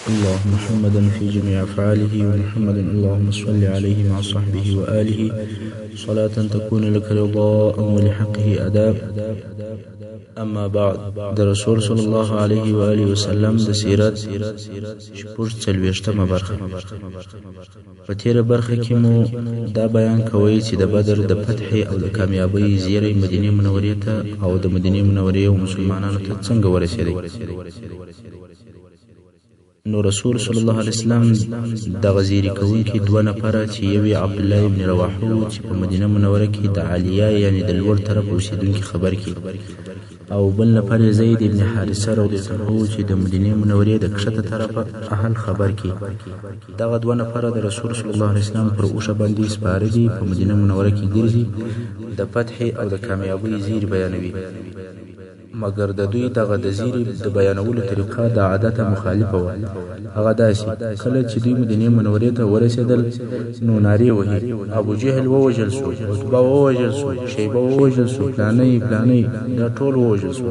الله محمدا في جميع أفعاله ومحمد اللهم صل عليه مع صحبه وآله صلاة تكون لك رضاء ولحقه أداء. أما بعد، د رسول صلی الله علیه و آله وسلم د سیرت شپږ څلوېښتمه برخه. په تېره برخه کې مو دا بیان کوي چې د بدر د فتح او د کامیابۍ زیری مدینې منورې ته او د مدینې منورې او مسلمانانو ته څنګه ورسېدی. نو رسول صلی الله علیه وسلم د غزیری کوونکي دوه نفره چې یو عبدالله ابن رواحه چې په مدینه منوره کې د عالیه یعنی د لوړ طرف اوسیدونکي خبر کی، او بل نفر زید ابن حارثه رضی الله عنه چې د مدینه منورې د کښته طرفه اهل خبر کی. دغه دوه نفره د رسول صلی الله علیه وسلم پر اوښه باندې سپاره دي، په مدینه منوره کې ګرځي، د فتح او د کامیابۍ زیر بیانوي. مګر د دوی دغه د زیری د بیانولو طریقه د عادت مخالفه وه. هغه داسې کله چې دوی مدینې منورې ته ورسېدل نو نارې وهي، ابو جهل ووژل سو، عتبه ووژل سو، شیبه ووژل سو، فلانی دا ټول ووژل سو.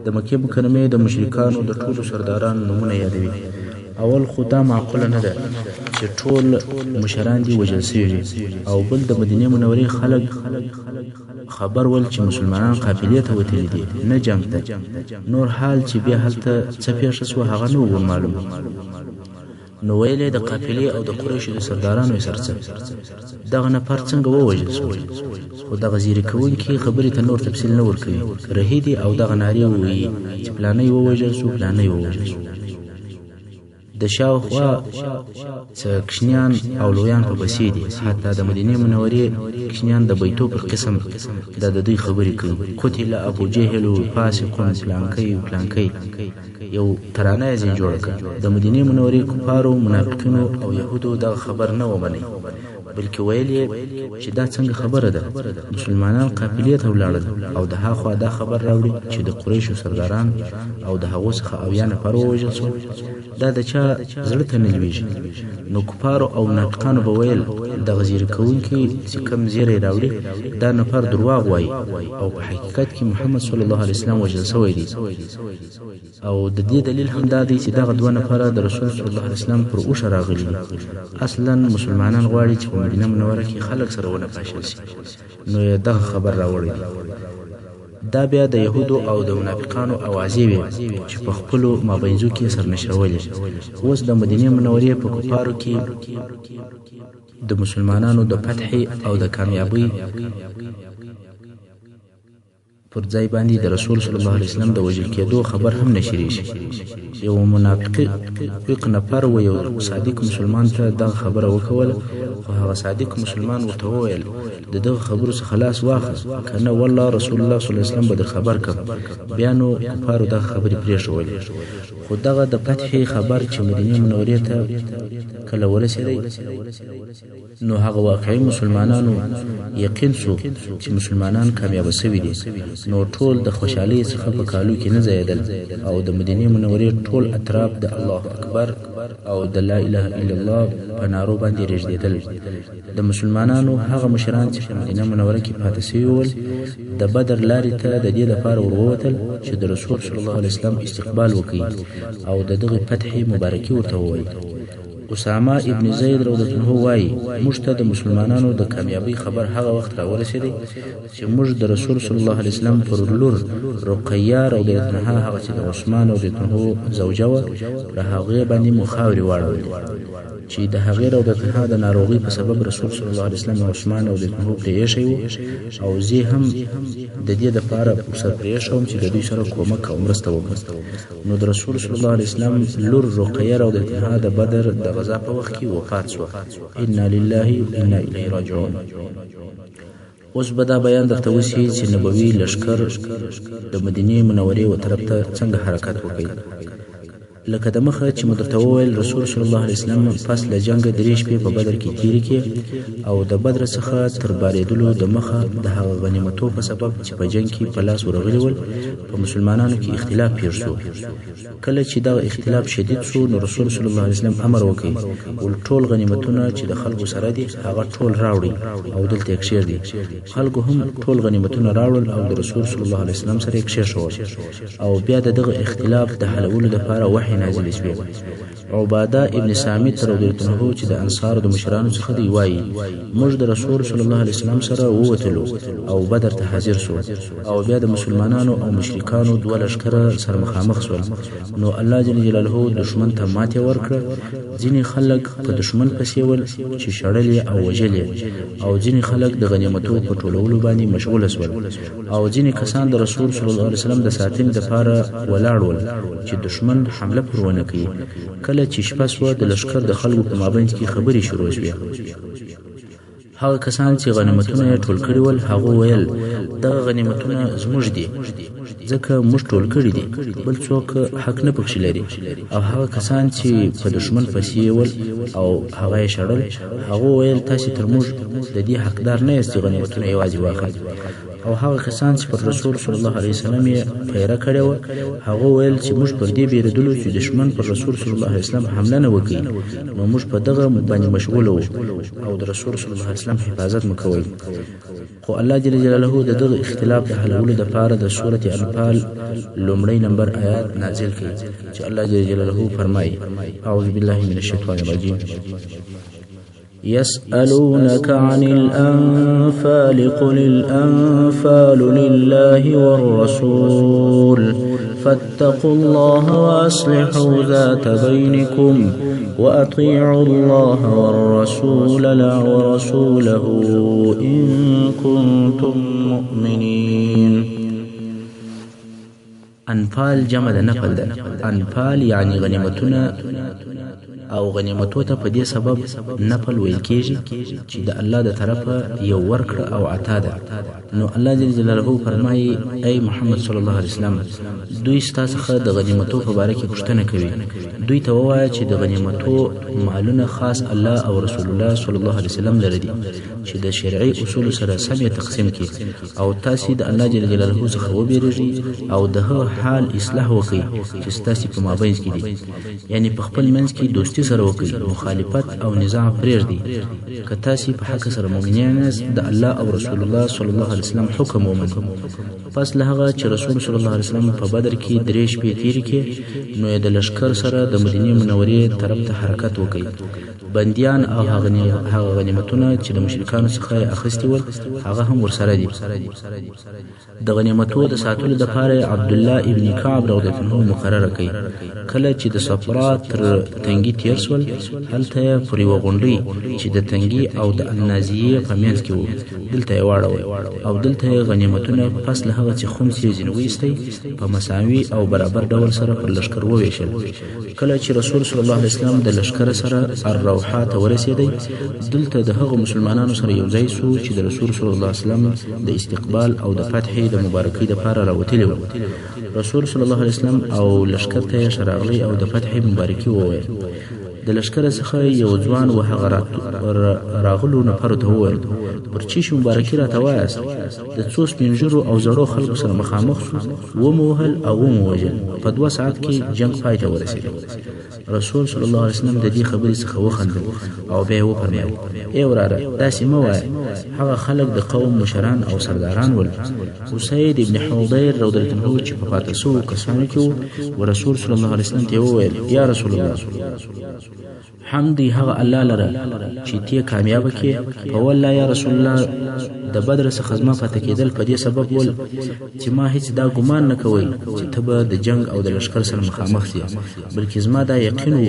د مکې مکرمې د مشرکانو د ټولو سردارانو نومونه یادوي. اول خو دا معقوله نه ده چې ټول مشران دي وژل سوي، او بل د مدینې منورې خلک خبر ول چې مسلمانان قافلې ته وتلي دي، نه جنگ ته. نور حال چې بیا هلته څه پیښه سوه هغه نه و معلوم. نو ویلې د قافلې او د قریشو د سردارانو یې سرڅه دغه نفر څنګه ووژل سو. خو دغه زیري کوونکي خبرې ته نور تفصیل نه ورکوي، رهي دي او دغه نارې ووایي چې فلانی ووژل سو، فلانی ووژل سو. د شاوخوا څه کشنیان او لویان په بسې دي، حتی د مدینې منورې کشنیان د بیتو پر قسم د دوی خبرې کوي. قتل ابو جهل فاسق پلانکی یو ترانه یې ځین جوړه کړه. د مدینې منورې کفارو، منافقینو او یهودو دغه خبر نه ومني، بلکې ویل یې چې دا څنګه خبره ده، مسلمانان قافلې ته ولاړل او د هاخوا دا خبر راوړي چې د قریشو سرداران او د هغو څخه اویا نفر ووژل سول. دا د چا زړه ته نه لویږي. نو کفارو او منافقانو به ویل دغه زیري کوونکي چې کوم زیری راوړي دا نفر درواغ وایي، او په حقیقت کې محمد صلی الله علیه وسلم وژل سوی دی. او د دې دلیل هم دا دی چې دغه دوه نفره د رسول صلی الله علیه وسلم پر اوښه راغلي دي. اصلا مسلمانان غواړي چې په مدینه منوره کې خلک سره ونه پاشل شي، نو یې دغه خبر راوړی دی. دا بیا د یهودو او د منافقانو اوازې وې چې په خپلو مابینځو کې سرنشرولې. اوس د مدینې منورې په کفارو کې د مسلمانانو د فتح او د کامیابۍ پر ځای باندې د رسول صلی الله علیه وسلم د وژل کېدو خبر هم نشریږي. یو منافق نفر و یو صادق مسلمان ته دغه خبره وکوله، خو هغه صادق مسلمان ورته وویل د دغه خبرو څخه خلاص واخله، کنه والله رسول الله صلی الله علیه وسلم به در خبر کړم. بیا نو کفارو دغه خبرې پرېښولې. خو دغه د فتح خبر چې مدینې منورې ته کله ورسېدی، نو هغه واقعي مسلمانانو یقین سو چې مسلمانان کامیابه سوي دي. نو ټول د خوشحالۍ څخه په کالو کې نه ځایدل، او د مدینې منورې ټول اطراف د الله اکبر او د لا اله الا الله په نارو باندې رژدېدل. د مسلمانانو هغه مشران چې په مدینه منوره کې پاتې سوي ول د بدر لارې ته د دې لپاره ورووتل چې د رسول صلی الله علیه وسلم استقبال وکړي او د دغه فتح مبارکي ورته ووایي. اسامه ابن زید رضی الله عنه وایي موږ ته د مسلمانانو د کامیابۍ خبر هغه وخت راورسېدی چې موږ د رسول صلی الله علیه وسلم پر لور رقیه رضی الله عنها هغه چې د عثمان رضی الله عنه زوجه وه له هغې باندې مو خاورې واړولې چې د هغې رضی الله عنها د ناروغۍ په سبب رسول صلی الله علیه وسلم او عثمان رضی الله عنه پرې ایښی و، او زه هم د دې دپاره فرصت پرې ایښوم چې د دوی سره کومک او مرسته وکړم. نو د رسول صلی الله علیه وسلم لور رقیه رضی الله عنها د بدر د غزا په وخت کې وفات شوه. انا لله انا الیه راجعون. اوس به دا بیان درته وشي چې نبوي لښکر د مدینې منورې و طرف ته څنګه حرکت وکړي. لکه د مخه چې مو درته وویل رسول صلی الله علیه وسلم پس له جنګه 3 شپې په بدر کې تېرې کړې، او د بدر څخه تر بارېدلو د مخه د هغه غنیمتو په سبب چې په جنګ کې په لاس ورغلي ول په مسلمانانو کې اختلاف پېښ شو. کله چې دغه اختلاف شدید شو نو رسول صلی الله علیه وسلم امر وکړي ول ټول غنیمتونه چې د خلکو سره دي هغه ټول راوړي او دلته یې کښېږدي. خلکو هم ټول غنیمتونه راوړل او د رسول صلی الله علیه وسلم سره یې کښېښول، او بیا د دغه اختلاف د حلولو لپاره وحي وحی نازل شوی. عباده ابن صامت رضی الله عنه چې د انصار د مشرانو څخه دی وایي موږ د رسول صلی الله علیه وسلم سره ووتلو او بدر ته حاضر شو او بیا د مسلمانانو او مشرکانو دوه لښکره سره مخامخ شول. نو الله جل جلاله دشمن ته ماتې ورکړه. ځینې خلک په دشمن پسې ول چې شړل او وژل او ځینې خلک د غنیمتو په ټولولو باندې مشغول شول او ځینې کسان د رسول صلی الله علیه وسلم د ساتنې لپاره ولاړ ول چې دشمن حمله پر ونه کړي. کله چې شپه شوه د لښکر د خلکو په مابینځ کې خبرې شروع شوې. هغه کسان چې غنیمتونه یې ټول کړي ول هغه ویل دغه غنیمتونه زموږ دي ځکه موږ ټول کړي دي بل څوک حق نه پکښې لري. او هغه کسان چې په دشمن پسې ول او هغه یې شړل هغه ویل تاسې تر موږ د دې حقدار نه یاست چې غنیمتونه یوازې واخلئ. او هغه کسان چې پر رسول صلی الله علیه وسلم یې پیره کړې وه هغه ویل چې موږ پر دې بیرېدلو چې دشمن پر رسول صلی الله علیه وسلم حمله نه وکړي نو موږ په دغه باندې مشغوله وو او د رسول صلی الله علیه وسلم حفاظت مو کوئ. خو الله جل جلاله د دغه اختلاف د حلولو دپاره د سورة انفال لومړی نمبر آیات نازل کړي چې الله جل جلاله فرمایي اعوذ بالله من الشیطان الرجیم يسألونك عن الأنفال قل الأنفال لله والرسول فاتقوا الله وأصلحوا ذات بينكم وأطيعوا الله ورسوله إن كنتم مؤمنين. انفال جمع ده نفل ده. انفال يعني غنیمتونه او غنیمتو ته په دې سبب نفل ویل کېږي چې د الله د طرفه یو ورکړه او عطا ده. نو الله جل جلاله فرمایي ای محمد صلی الله علیه وسلم دوی ستا څخه د غنیمتو په باره کې پوښتنه کوي. دوی ته ووایه چې د غنیمتو مالونه خاص الله او رسول الله صلی الله علیه وسلم لره دي چې د شرعي اصولو سره سم یې تقسیم کړي او تاسې د الله جل جلاله څخه وبېرېږئ او د هغه حال اصلاح وکړئ چې ستاسې په مابینځ کې دي. یعنې په خپل منځ کې دوستي سره وکړي مخالفت او نظام پرېږدي. که تاسې په حق سره مؤمنان یاست د الله او رسول الله صلی الله علیه وسلم حکم ومنئ. پس له هغه چې رسول صلی الله علیه وسلم په بدر کې 3 شپې تېرې کړې نو یې د لښکر سره د مدینې منورې طرف ته حرکت وکړي. بندیان او هغه غنیمتونه چې د مشرکانو څخه یې اخیستي ول هغه هم ورسره دي. د غنیمتو د ساتلو دپاره عبدالله ابن کعب رضی الله عنه مقرره کړي. کله چې د صفرا تر تنګي تېر شول هلته یې پر یوه غونډۍ چې د تنګي او د النازیې په منځ کې و دلته یې واړوئ او دلته یې غنیمتونه پس له هغه چې خمس یې ځینې وایستی په مساوي او برابر ډول سره پر لښکر وویشل. کله چې رسول صلی الله علیه وسلم د لښکر سره الروحا ته ورسېدی دلته د هغو مسلمانانو سره یو ځای سو چې د رسول صلی الله علیه وسلم د استقبال او د فتحې د مبارکۍ دپاره راوتلي وو. رسول صلی الله علیه وسلم او لښکر ته یې راغلی او د فتحې مبارکي وویل. د لښکر څخه یو ځوان و هغه راغلو نفرو ته وویل پر چیشي مبارکي راته وایاست. د څو سپین ږیرو او زړو خلکو سره مخامخ شو ومو وهل او ومو وژل. په 2 ساعت کې جنګ پای ته ورسېد. رسول صلی الله علیه وسلم د دې خبرې څخه وخندل او بیا یې وفرمیل ای وراره داسې مه وایه هغه خلک د قوم مشران او سرداران ول. اسید ابن حضیر رضی الله عنه چې په پاته سوو کسانو کې و رسول صلی الله علیه وسلم ته وویل یا رسول الله حمدی هغه الله لره چې تی کامیابه کې په والله یا رسول الله د بدر څخه زما پاته کېدل په دې سبب ول چې ما هیڅ دا ګمان نه کوئ چې ته به د جنگ او د لښکر سره مخامخ شې بلکې زما دا یقین و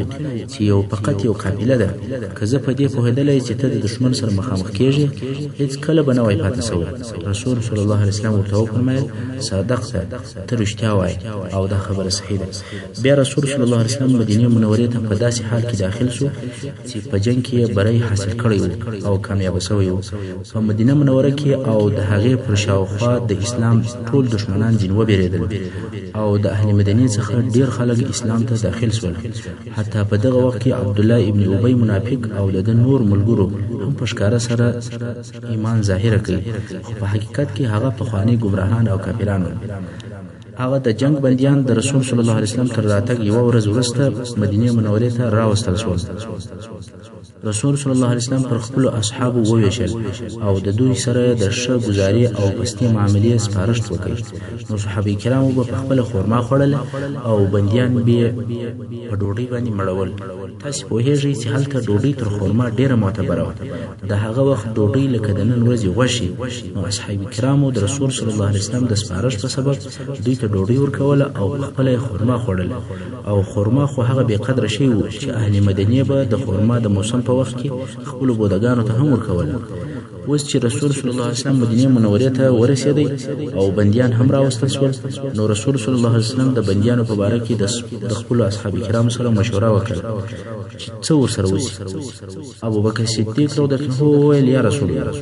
چې یو فقط یو قافله ده که زه په دې پوهېدلی چې ته د دښمن سره مخامخ کېږې هیڅ کله به نه وای پاته سوی. رسول صلی الله علیه وسلم ورته وفرمیل صدقته ته رښتیا وایې او دا خبره صحیح ده. بیا رسول صلی الله علیه وسلم مدینې منورې ته په داسې حال کې داخل شو چې په جنگ کې بری حاصل کړی و او کامیاب شوی و. په مدینه منوره کې او د هغې پر شاوخوا د اسلام ټول دشمنان ځین وبېرېدل او د اهل مدینې څخه ډېر خلک اسلام ته داخل شول. حتی په دغه وخت کې عبدالله ابن ابی منافق او د نور ملګرو هم په ښکاره سره ایمان ظاهره کوي خو په حقیقت کې هغه پخواني ګمراهان او کافران وو. هغه د جنگ بندیان د رسول صلی الله علیه وسلم تر راتګ یوه ورځ وروسته مدینې منورې ته راوستل شول. رسول صلی الله علیه وسلم پر خپل اصحابو وویشل او د دوی سره د ښه گزاري او پستي معاملې سپارښت وکړ. نو صحابه کرامو په خپل خورما خوړل او بنديان به په ډوډۍ باندې مړول. تاسو په هیڅ چې هلته ډوډۍ تر خورما ډیره معتبره و. د هغه وخت ډوډۍ لکه د نن ورځې غوښي. نو اصحاب کرامو د رسول صلی الله علیه وسلم د سپارښت په سبب دوی ته ډوډۍ ورکوله او خپل خورما خوړل. او خورما خو هغه به قدر شی و چې اهل مدینه به د خورما د موسم په وخت کې خپل بودګانو ته هم ورکوله. اوس چې رسول صلی الله علیه وسلم مدینه منورې ته ورسېدی او بندیان هم راوستل شول، نو رسول صلی الله علیه وسلم د بندیانو په باره کې د خپل اصحاب کرامو سره مشوره وکړه چې څه ورسره وشي. ابوبکر صدیق رضی الله عنه وویل یا رسول الله،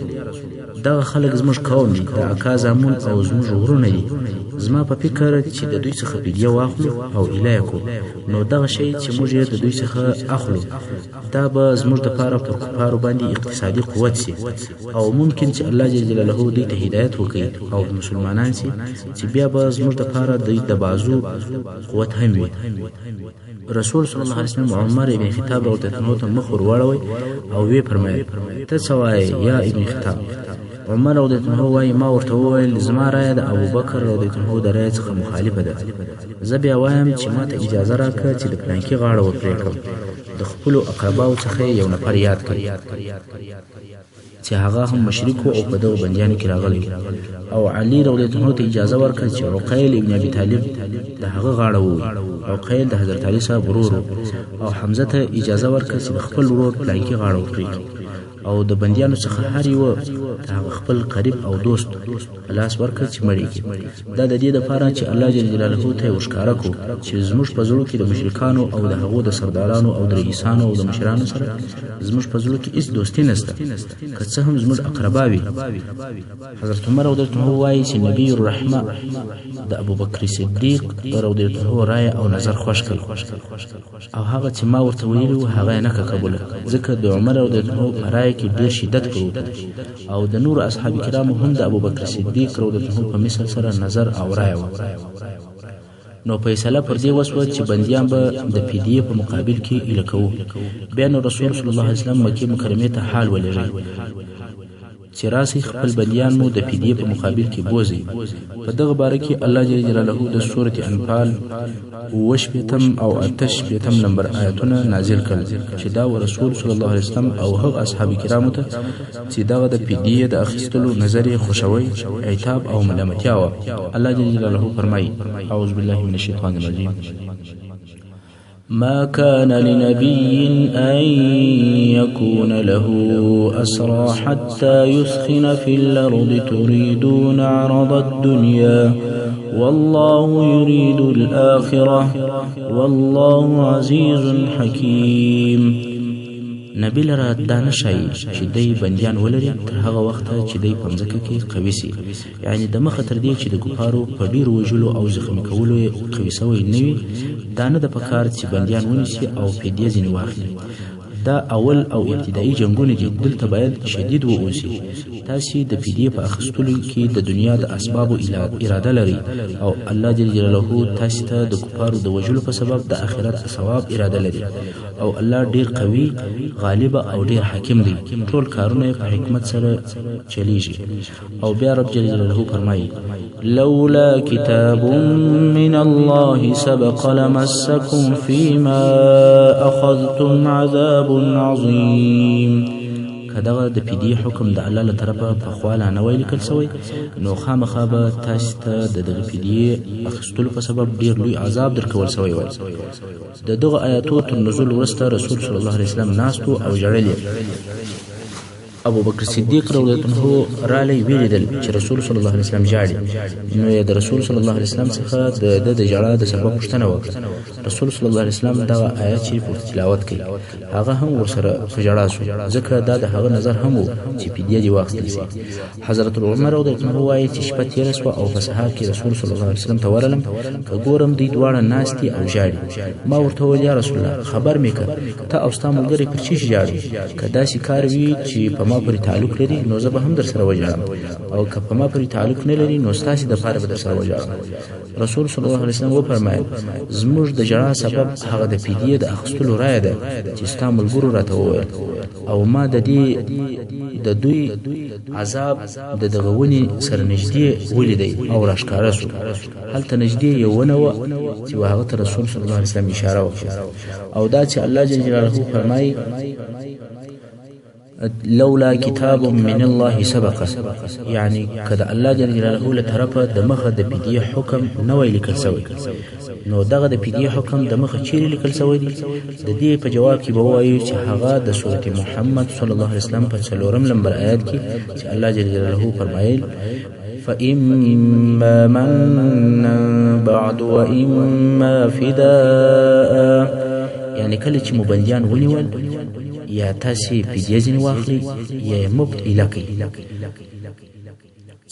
دا خلک زموږ قوم دي، د اکا زامن او زموږ ورونه دي. زما په فکر چې د دوی څخه فدیه واخلو او الهه کو، نو دغه شی چې موږ د دوی څخه اخلو دا به زموږ لپاره پر کفارو باندې اقتصادي قوت شي او ممکن چې الله جل جلاله دوی ته هدایت وکړي او مسلمانان شي چې بیا به زموږ لپاره د بازو قوت هم وي. رسول صلی الله علیه وسلم عمر ابن خطاب رضی الله عنه ته مخ ور واړوي او وی فرمایي ته څه وایې یا ابن خطاب؟ عمر رضی الله عنه وایي ما ورته وویل زما رایه د ابوبکر رضی الله عنه د رایې څخه مخالفه ده. زه بیا وایم چې ما ته اجازه راکړه چې د پلانکي غاړه وپرې کړم. د خپلو اقرباو څخه یو نفر یاد کړي چې هغه هم مشرک او په دغه بندیانو کې راغلی او علي رضی الله عنه ته اجازه ورکړه چې عقیل ابن ابي طالب د هغه غاړه ووي. عقیل د حضرت علي صاحب ورور او حمزه ته اجازه ورکړه چې خپل ورور پلانکي غاړه وکړي او د بندیانو څخه هر یو هغه خپل قریب او دوست لاس ورکړ چې مړی کی. دا د دې لپاره چې الله جل جلاله ته وښکارا کو چې زموږ په زړه کې د مشرکانو او د هغو د سردارانو او د رئیسانو او د مشرانو سره زموږ په زړه کې هیڅ دوستي نشته، که څه هم زموږ اقربا وي. حضرت عمر رضی الله عنه وایي چې نبی الرحمه د ابوبکر صدیق رضی الله عنه رائے او نظر خوښ کړ او هغه چې ما ورته ویلو هغه نه قبول، ځکه د عمر رضی الله عنه رائے کې ډېر شدت پروت او د نور اصحاب کرامو هم د ابوبکر صدیق رضی الله عنه په مثل سره نظر او رائے و. نو فیصله پر دې وسوه چې بندیان به د فدیه په مقابل کې ایله کوو. بیا نو رسول صلی الله علیه وسلم مکې مکرمه ته حال ولېږي چې راسي خپل بندیان مو د فدیه په مقابل کې بوزي. په دغه باره کې الله جل جلاله د سورۃ انفال 8 او 8 نمبر آیاتونه نازل کړل چې دا رسول صلی الله علیه وسلم او هغه اصحاب کرامو ته چې دغه د فدیه د اخیستلو نظر خوشوي، عتاب او ملامتیا و. الله جل جلاله فرمایي اعوذ بالله من الشیطان الرجیم ما كان لنبي أن يكون له أسرى حتى يثخن في الأرض تريدون عرض الدنيا والله يريد الآخرة والله عزيز حكيم. نبی لره دا نشي چې دی بندیان ولري تر هغه وخت چې دی په ځمکه کې قوي سي، یعنی د مخ تر دې چې د کفارو په ډیر وجلو او زخمی کولو قوي سوی نه وي. دا نه د پکار چې بندیان ونیسي او فدیه ځینې واخلي. دا اول او ابتدایي جنگونه دي، دلته باید شدید واوسي. تاسو د فدیه په اخیستلو کې د دنیا د اسبابو اراده لري او الله جل جلاله تاسو ته د کفارو د وجلو په سبب د آخرت ثواب اراده لري او الله ډیر قوي، غالب او ډیر حکیم دی. ټول کارونه په حکمت سره چلیږي. او بیا رب جل جلاله فرمایي لولا كتاب من الله سبق لمسكم فيما أخذتم عذاب عظيم. کداغه د فدیه حکم د الله له طرفه په خواله نه ویل کول سوی، نو خامخا به تاسو ته د دغه فدیه اخیستلو په سبب ډیر لوی عذاب درکول سوی وای. د دغه آیاتو تر نزول وروسته رسول صلی الله علیه وسلم ناستو او ژړل. ابو بکر صدیق رضی الله عنه را لې ویریدل چې رسول صلی الله علیه وسلم ژاړي، نو یې د رسول صلی الله علیه وسلم څخه د ژړا د سبب پوښتنه وکړه. رسول صلی الله علیه وسلم دا آیات چې په تلاوت کړي هغه هم ورسره په ژړا شو، ځکه دا د هغه نظر هم و چې فدیه دی واخیستل شي. حضرت عمر رضی الله عنه وایي چې شپه تیره شوه او په سهار کې رسول صلی الله علیه وسلم ته ورغلم، که ګورم دوی دواړه ناستي او ژاړي. ما ورته وویل یا رسول الله خبر مې کړه ته او ستا ملګري پر چی ژاړي؟ که داسې کار وي چې په ما ما پورې تعلق لري نو زه به هم در سره وژاړم او که په ما پورې تعلق نه لري نو ستاسې دپاره به در سره وژاړم. رسول صلی الله علیه وسلم وفرمایل زموږ د ژړا سبب هغه د فدیې د اخیستلو رایه ده چې ستا ملګرو راته وویل او ما د دوی عذاب د دغه ونې سره نږدې ولیدی او راښکاره سو. هلته نږدې یو ونه وه چې هغه ته رسول صلی الله علیه وسلم اشاره وکړه او دا چې الله جل جلاله فرمایي لولا کتاب من الله سبقه، یعنی که د الله جل جلاله له طرفه د مخه د فدیې حکم نه وی لیکل سوی نو دغه د فدیې حکم د مخه چیرې لیکل سوی دی؟ د دې په جواب کې به ووایو چې هغه د سورة محمد صلی الله علیه وسلم په 4 نمبر آیات کې چې الله جل جلاله فرمایل فإما منا بعد وإما فداء، یعنی کله چې مبندیان ونیول یا تاسې فدیه ځینې واخلي یا یې مفت ایله کوي.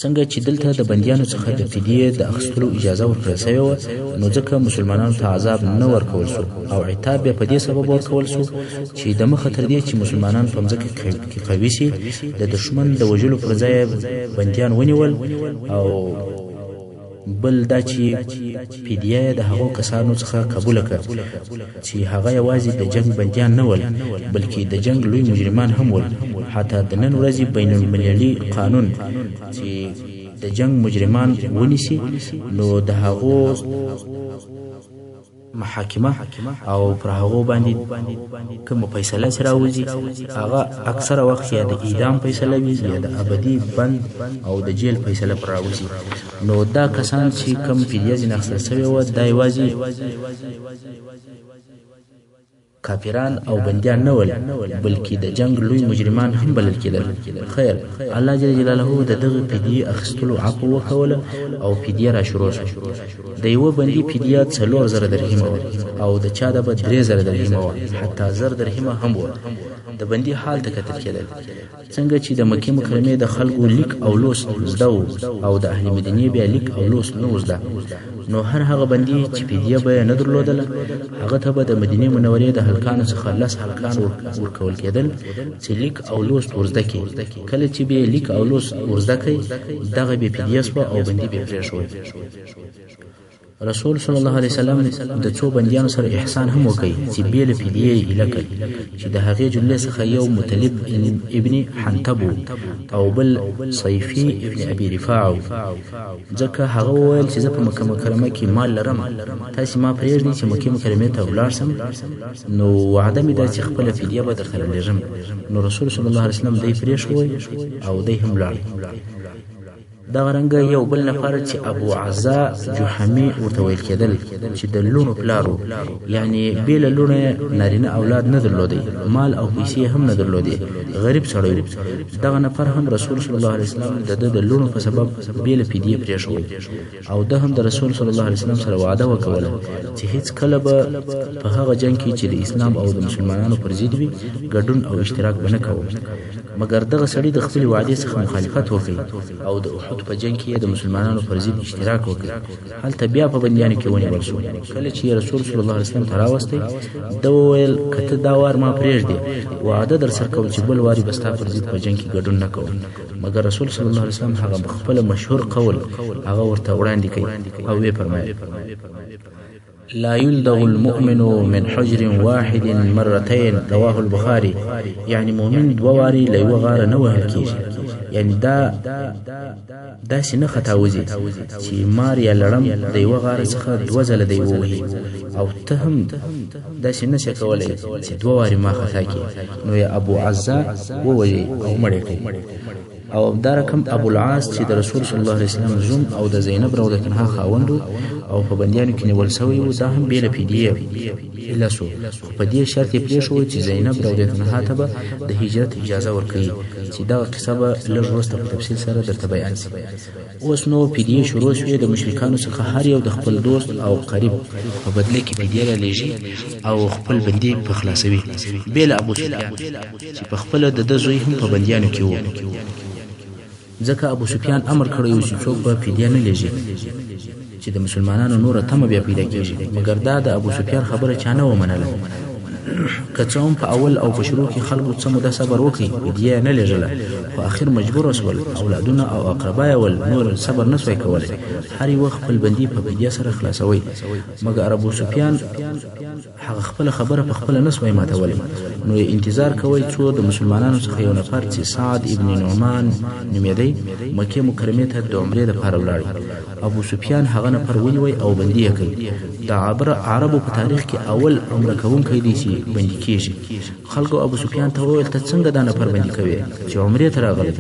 څنګه چې دلته د بندیانو څخه د فدیې د اخیستلو اجازه ورکړل سوې وه نو ځکه مسلمانانو ته عذاب نه ورکول سو او عتاب بیا په دې سبب ورکول سو چې د مخه تر دې چې مسلمانان په مځکه کې قوي سي د دښمن د وژلو پر ځای بندیان ونیول او بل دا چې فدیه د هغو کسانو څخه قبوله کړه چې هغه یوازې د جنگ بندیان نه ول بلکې د جنگ لوی مجرمان هم ول. حتی د نن ورځې بین المللي قانون چې د جنگ مجرمان ونیسي نو د هغو محاکمه او پر هغو باندې کوم فیصله سره راوځي هغه اکثره وخت یا د اعدام فیصله وي یا د ابدي بند او د جیل فیصله پر راوځي. نو دا کسان چې کم فدیه ځینې اخیستل سوې وه دا یوازې کافران او بندیان نه ول بلکې د جنگ لوی مجرمان هم بلل کېدل. خیر الله جل جلاله د دغه فدیې اخیستلو عفو وکوله او فدیه را شروع شوه. د یوه بندي فدیه 4000 درهمه وه او د چا د به 3000 درهمه وه، حتی 1000 درهمه هم وه. د بندي حال ته کتل کېدل څنګه چې د مکې مکرمې د خلکو لیک او لوست زده و او د اهل مدینې بیا لیک او لوست نه و زده نو هر هغه بندي چې فدیه به یې نه درلودله هغه ته به د مدینې منورې د هلکانو څخه 10 هلکان ورکول کېدل چې لیک او لوست ورزده کړي. کله چې به لیک او لوست ورزده کړي دغه به فدیه سوه او بندي به پرېښود. رسول صلی الله علیه وسلم د څو بندیانو سره احسان هم وکړي چې بیل فدیه یې ایله کړي چې د هغې جملې څخه یو مطلب ابن حنتب او بل صیفي ابن ابي رفاع، ځکه هغه وویل چې زه په مکه مکرمه کې مال لرم تاسې ما پرېږدئ چې مکې مکرمې ته ولاړ سم نو وعده مې ده چې خپله فدیه به درته رالېږم. نو رسول صلی الله علیه وسلم دی پرېښوی او دی هم لاړ. دغه رنګه یو بل نفر چې ابو عزا جحمي ورته ویل کېدل چې د لونو پلارو یعنی بې له لونه نارینه اولاد نه درلودی، مال او پیسې هم نه درلودی، غریب سړی و. دغه نفر هم رسول صلی الله علیه وسلم د لونو په سبب بې له فدیې پرېښود او ده هم د رسول صلی الله علیه وسلم سره وعده وکوله چې هیڅ کله به په هغه جنگ کې چې د اسلام او د مسلمانانو پر ضد وي ګډون او اشتراک به نه کوم. مګر دغه سړي د خپلې وعدې څخه مخالفت وکړي او د احد په جنگ کې د مسلمانانو پر ضد اشتراک وکړي. هلته بیا په بندیانو کې ونیول شو. کله چې رسول صلی الله علیه وسلم ته راوستی ده وویل که ته دا وار ما پرېږدې وعده در سره کوم چې بل وارې به ستا پر ضد په جنگ کې ګډون نه کوم. مګر رسول صلی الله علیه وسلم هغه خپله مشهور قول هغه ورته وړاندې کوي او ویې فرمایل لا يلدغ المؤمن من حجر واحد مرتين، رواه البخاري. یعنی مؤمن دوواري له یوه غاره نه وهل کېږي، یعنی داسې نه خطاوځي چې مار یا لړم د یوه غاره څخه 2 ځله دی ووهي او ته هم داسې نه شې کولی چې 2 وارې ما خطا کړي نو یا ابو عزا ووژئ او مړې کړئ. او دا رقم ابو العاص چې د رسول صلی الله علیه وسلم زوم او د زینب رضی الله عنها خاوند او په بندیانو کې نیول شوی و دا هم بې له فدیې ایله سو، خو په دې شرط یې پرېښود چې زینب رضی الله عنها ته به د هجرت اجازه ورکوي چې دغه قصه به لږ وروسته په تفصیل سره درته بیان شي. اوس نو فدیې شروع شوې. د مشرکانو څخه هر یو د خپل دوست او قریب په بدله کې فدیه رالیږي او خپل بندي په خلاصوي بې له ابو سفیان چې په خپله د ده زوی هم په بندیانو کې و. ځکه ابو سفیان امر کړی و چې څوک به فدیه نه لیږي چې د مسلمانانو نوره تمه بیا پیدا کېږي. مګر دا د ابو سفیان خبره چا نه ومنله که څه هم په اول او په شروع کې خلکو څه موده صبر وکړي فدیه یې نه لېږله خو اخر مجبور شول اولادونه او اقربا یې ول نور صبر نه سوی کولی هر یوه خپل بندي په فدیه سره خلاصوی مګر ابو سفیان هغه خپله خبره په خپله نه سوی ماتولی نو یې انتظار کوی څو د مسلمانانو څخه یو نفر چې سعد ابن نعمان نومېدی مکې مکرمې ته د عمرې دپاره ولاړی ابو سفیان هغه نفر ونیوی او بندي یې کړي د عربو په تاریخ کې اول عمره کوونکی دی چې بندي کېږي خلکو ابو سفیان ته وویل ته څنګه دا نفر بندي کوې چې عمرې ته راغلی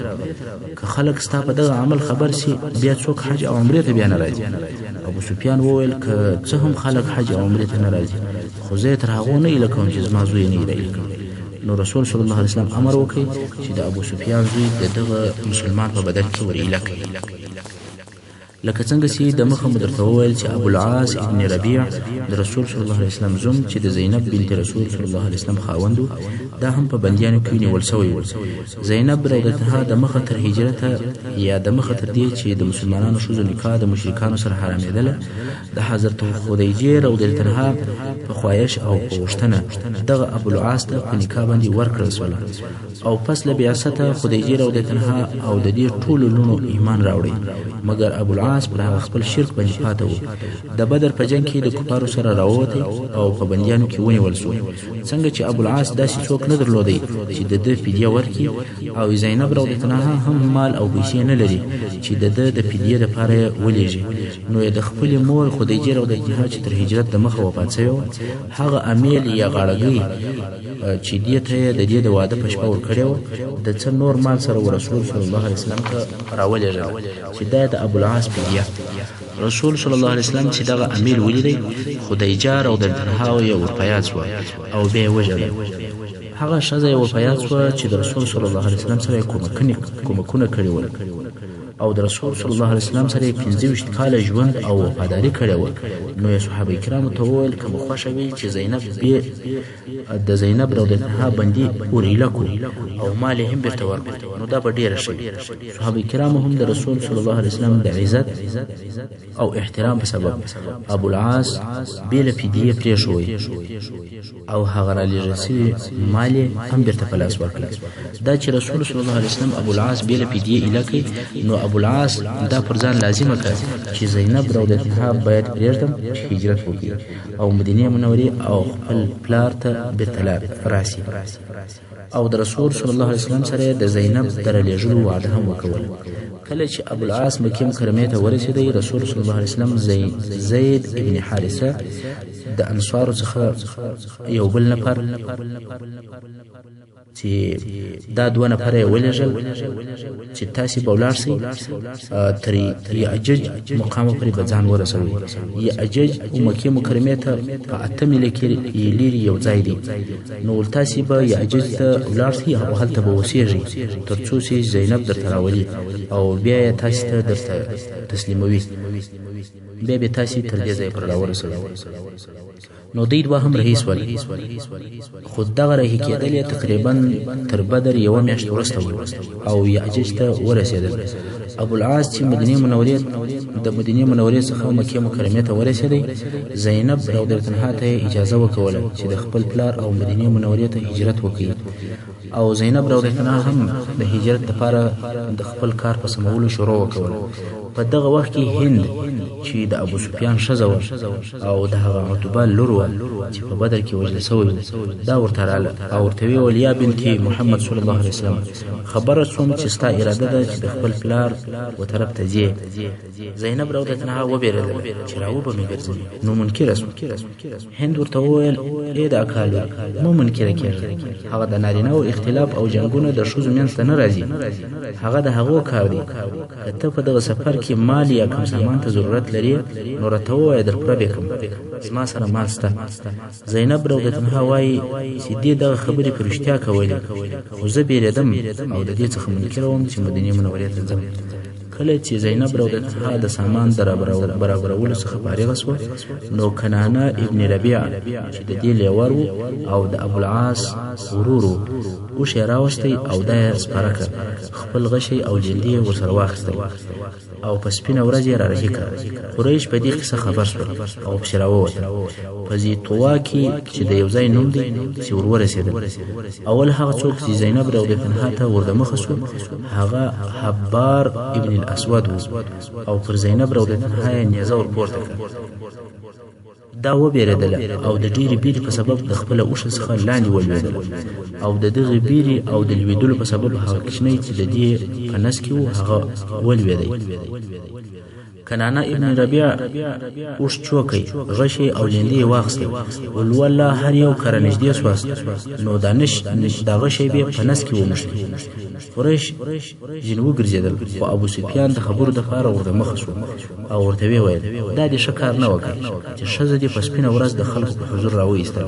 که خلک ستا په دغه عمل خبر سي بیا څوک حج او عمرې ته بیا نه راځي ابو سفیان وویل که څه هم خلک حج او عمرې ته نه راځي خو زه یې تر هغو نه ایله کوم چې زما زوی یې نه ایله کوم نو رسول صلی الله علیه وسلم امر وکړي چې د ابو سفیان زوی د دغه مسلمان په بدل کې ور ایله کړي لکه څنګه چې د مخه مو درته وویل چې ابو العاص ابن ربیع د رسول صلی الله علیه وسلم زوم چې د زینب بنت رسول صلی الله علیه وسلم خاوند دا هم په بندیانو کې نیول شوی و زینب رضیالله د مخه تر هجرت یا د مخه تر دې چې د مسلمانانو ښځو نکاح د مشرکانو سره حرامېدله د حضرت خدیجې رضیالله عنها په خواهش او په غوښتنه دغه ابو العاص ته په نکاح باندې ورکړل شوله او پس له بعثته خدیجې رضیالله عنها او د دې ټولو لونو ایمان راوړی مګر ابو العاص پر هغه خپل شرک باندې پاته و د بدر په جنګ کې د کفارو سره راووتی او په بندیانو کې ونیول شو څنګه چې ابو العاص داسې څوک نه درلودی چې د ده فدیه ورکړي او زینب رضیالله عنها هم مال او پیسې نه لري چې د ده د فدیې دپاره یې ولېږي نو یې د خپلې مور خدیجې رضیالله عنها چې تر هجرت د مخه وفات شوې وه هغه امیل یا غاړګۍ چې دې ته یې د دې د واده په شپه ورکړې وه د څه نور مال سره رسول صلی الله علیه وسلم ته راولېږله چې دا د ابو العاص فدیه رسول صلی الله علیه وسلم چې دغه امیل ولیدی خدیجه رضیالله عنها یې ورپه یاد شوه او بیا یې وژله هغه ښځه یې ورپه یاد شوه چې د رسول صلی الله علیه وسلم سره یې کومکونه کړي ول او د رسول صلی الله علیه وسلم سره 25 کاله ژوند او وفاداري کړې وه نو یې صحابه کرامو ته وویل که مو خوښه وي چې د زینب رضیالله عنها بندي ور ایله کړو او مال یې هم بیرته ورکړو نو دا به ډېره ښه وي صحابه کرامو هم د رسول صلی الله علیه وسلم د عزت او احترام په سبب ابو العاص بې له فدیې پرېښوی او هغه رالېږل شوي مال یې هم بیرته په لاس ورکړل دا چې رسول صلی الله علیه وسلم ابو العاص بې له فدیې ایله کړي نو ابو العاص دا پر ځان لازمه کړه چې زینب رضیالله عنها باید پرېږدم چې هجرت وکړي او مدینې منورې او خپل پلار ته بیرته راسي او د رسول صلی الله علیه وسلم سره د زینب د رالېږلو وعده هم وکوله کله چې ابو العاص مکې مکرمې ته ورسېدی رسول صلی الله علیه وسلم زید ابن حارثه د انصارو څخه یو بل نفر چې دا دوه نفره یې ولېږل چې تاسې به ولاړ سئ تر یعجج مقامه پورې به ځان ورسوئ یعجج مکې مکرمې ته په 8 میله کې لرې یو ځای دی نو تاسې به یعجج ته ولاړ سئ او هلته به اوسېږئ تر څو چې زینب درته راولي او بیا یې تاسې ته درته تسلیموي بیا به تاسې تر دې ځایه پورې راورسوئ نو دوی دوه هم رهي شول خو دغه رهي کېدل یې تقریبا تر بدر یوه میاشت وروسته او یعجج ته ورسېدل ابو العاص چې د مدینې منورې څخه مکې مکرمې ته ورسېدی زینب رضیالله عنها ته اجازه وکوله چې د خپل پلار او مدینې منورې ته هجرت وکړي او زینب رضیالله عنها هم د هجرت لپاره د خپل کار په سمولو شروع وکوله په دغه وخت کې هند چې د ابو سفیان ښځه وه او د هغه عتبه لور وه چې په بدر کې وژل سوی دا ورته راغله او ورته ویې ویل یا بنتي محمد صلی الله علیه وسلم خبره شوم چې ستا اراده ده چې د خپل پلار و طرف ته ځې زینب رضیالله عنها وبېرېدله چې راوبه مې ګرځوي نو منکره شوه هند ورته وویل ای د اکالو مه منکره کېږه هغه د نارینهو اختلاف او جنګونه د ښځو منځ ته نه راځي هغه د هغو کار دی که ته په دغه سفر کې مال یا کوم سامان ته ضرورت لري نو راته ووایه در پوره به کړم زما سره مال شته زینب رضیالله عنها وایي چې دې دغه خبرې په رښتیا کولې خو زه بیرېدم او د دې څخه منکره وم چې مدینې منورې ته ځم کله چې زینب رضی الله عنها د سامان برابرولو څخه فارغه شوه نو کنانه ابن ربیع چې د دې لیوار او د ابو العاص ورور او شی راوستی او د سپاره کړ خپل غشي او جلدی ورسره واخیستل او په سپینه ورځ یې را رهي کړ قریش په دې قصه خبر شول او پسې راووتل په ذی طوا کې چې د یو ځای نوم دی چې ورسېدل اول هغه څوک چې زینب رضی الله عنها ته ورمخ شو هغه حبار ابن الاسود او پر زینب رضی الله عنها نیزه ورپورته کړ دا وبېرېدل او د ډېرې بیرې په سبب د خپله اوښه څخه لاندې ولوېدل او د دغې بیرې او د لوېدلو په سبب هغه کوچنی چې د دې په نس کې و هغه ولوېدی کنانه ابن ربیع اوښ چوکی غشي او لیندې واخیستې ولوله هر یو کره نږدې سواست نو دا غشی بیا په نس کې وموښتې قریش ځینې وګرځېدل خو ابو سفیان د خبرو دپاره ورته مخه شو او ورته ویې ویل دا دې ښه کار نه وکړ چې ښځه دې په سپینه ورځ د خلکو په حضور راوایستل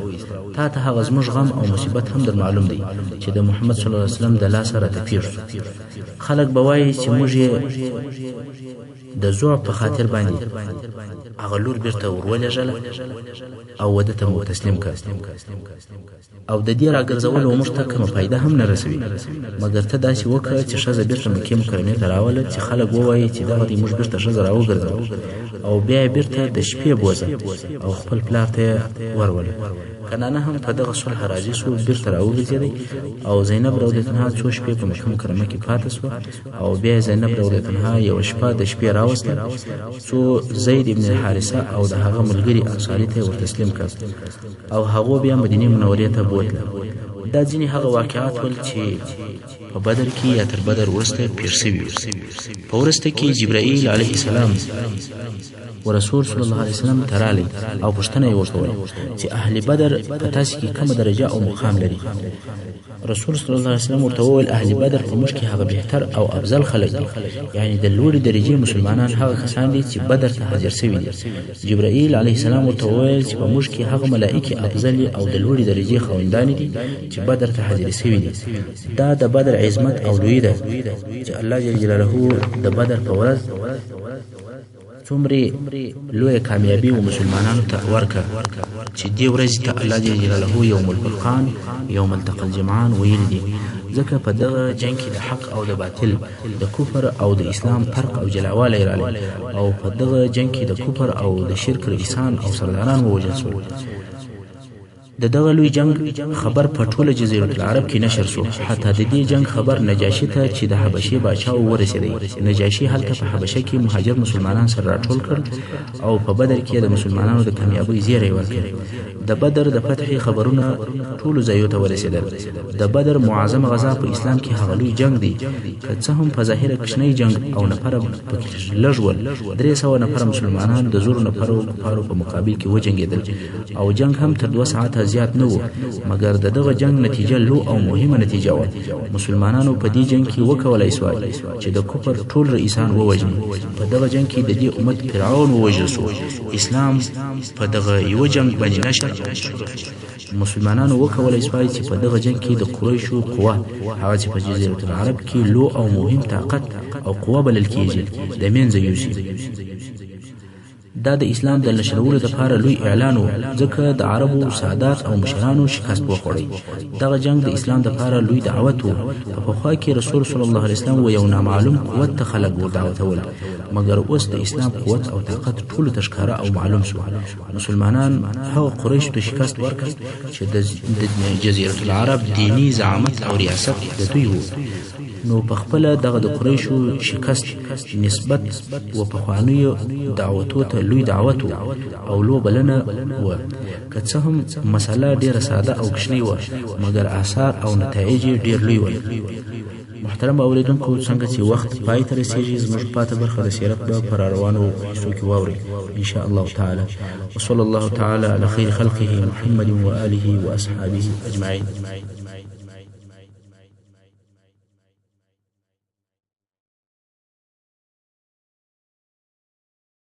تا ته هغه زموږ غم او مصیبت هم در معلوم دی چې د محمد صلی الله علیه وسلم د لاسه راته پېښ شو خلک به وایي چې موږ یې د ضعف په خاطر باندې هغه لور بیرته ورولېږله او واده ته مو تسلیم کړ او د دې راګرځولو موږ ته کومه فایده هم نه رسوي مګر ته داسې وکړه چې ښځه بیرته مکې مکرمې ته راوله چې خلک ووایي چې دغه دې موږ بیرته ښځه راوګرځوله او بیا یې بیرته د شپې بوځه او خپل پلار ته یې وروله کنانه هم په دغه صلح راضي شو بیرته راوګرځېدی او زینب رضی الله عنها څو شپې په مکه مکرمه کې پاتې شوه او بیا زینب رضی الله عنها یوه شپه د شپې راوسته څو زید ابن حارثه او د هغه ملګري انصاري ته ورتسلیم کړ او هغو بیا مدینې منورې ته بوتله دا ځینې هغه واقعات ول چې په بدر کې یا تر بدر وروسته پېښ سوي په وروسته کې جبرائیل علیه السلام ورسول صلی الله علیه وسلم ترالی او پوښتنه یې ورته وکړه چې اهل بدر په تاسو کې کومه درجه او مقام لري رسول صلی الله علیه وسلم ورته وویل اهل بدر په موږ کې هغه بهتر او افضل خلک دي یعنی د لوړې درجې مسلمانان هغه کسان دي چې بدر ته حاضر شوي دي جبرائیل علیه السلام ورته وویل چې په موږ کې هغه ملائکې افضل او د لوړې درجې خاوندان دي چې بدر ته حاضر شوي دي دا د بدر عظمت او لوی ده چې الله جل جلاله د بدر په ورځ څومره لوی کامیابی و مسلمانانو ته ورکړه چې دې ورځ ته الله جل جلاله یوم الفرقان یوم التقى الجمعان ویل دي ځکه په دغه جنگ کې د حق او د باطل د کفر او د اسلام فرق او جلاوالی راغلی او په دغه جنگ کې د کفر او د شرک رئیسان او سرداران ووژل شول د دغه لوی جنگ خبر په ټوله جزیره العرب کې نشر شو حتی د دې جنگ خبر نجاشي ته چې د حبشې بادشاه ورسېدی نجاشي هلته په حبشه کې مهاجر مسلمانان سره راټول کړل او په بدر کې د مسلمانانو د کامیابۍ زیری ورکړ د بدر د فتح خبرونه ټولو ځایو ته ورسېدل د بدر معظم غزا په اسلام کې هغه لوی جنگ دی که څه هم په ظاهره کوچنی جنگ او نفره پکې لږ ول 300 نفر مسلمانان د زورو نفرو کفارو په مقابل کې وجنګېدل او جنگ هم تر 2 ساعته زیات نه و مګر دغه جنگ نتیجه لو او مهمه نتیجه و مسلمانانو په دې جنگ کې وکولای سوای چې د کفر ټول رئیسان ووجني په دغه جنگ کې د دې امت فرعون ووژل شو اسلام په دغه یو جنگ باندې نشر مسلمانانو وکولای سوای چې په دغه جنگ کې د قریشو قوه هغه چې په جزیره العرب کې لو او مهم طاقت او قوه بلل کېږي د منځه یوسي دا د اسلام د نشرولو لپاره لوی اعلان و ځکه د عربو سادات او مشرانو شکست وخوړی دغه جنگ د اسلام لپاره لوی دعوت و په پخوا کې رسول صلی الله علیه وسلم و یو نامعلوم قوت ته خلک ودعوتول مګر اوس د اسلام قوت او طاقت ټولو ته ښکاره او معلوم شو مسلمانان هغه قریشو ته شکست ورکړ چې د جزیره العرب دینی زعامت او ریاست د دوی و نو په خپل دغه د قریشو شکست نسبت و پخوانیو دعوتو ته لوی دعوت او لو بلنه و که څه هم مسله ډیره ساده او کوچنی و مګر آثار او نتایج ډیر لوی و محترم اوریدونکو څنګه چې وخت پای ته رسیږي زموږ پاته برخه د سیرت به پر روانو حصو کې واوري ان شاء الله تعالی وصلى الله تعالى على خير خلقه محمد وآله وأصحابه أجمعين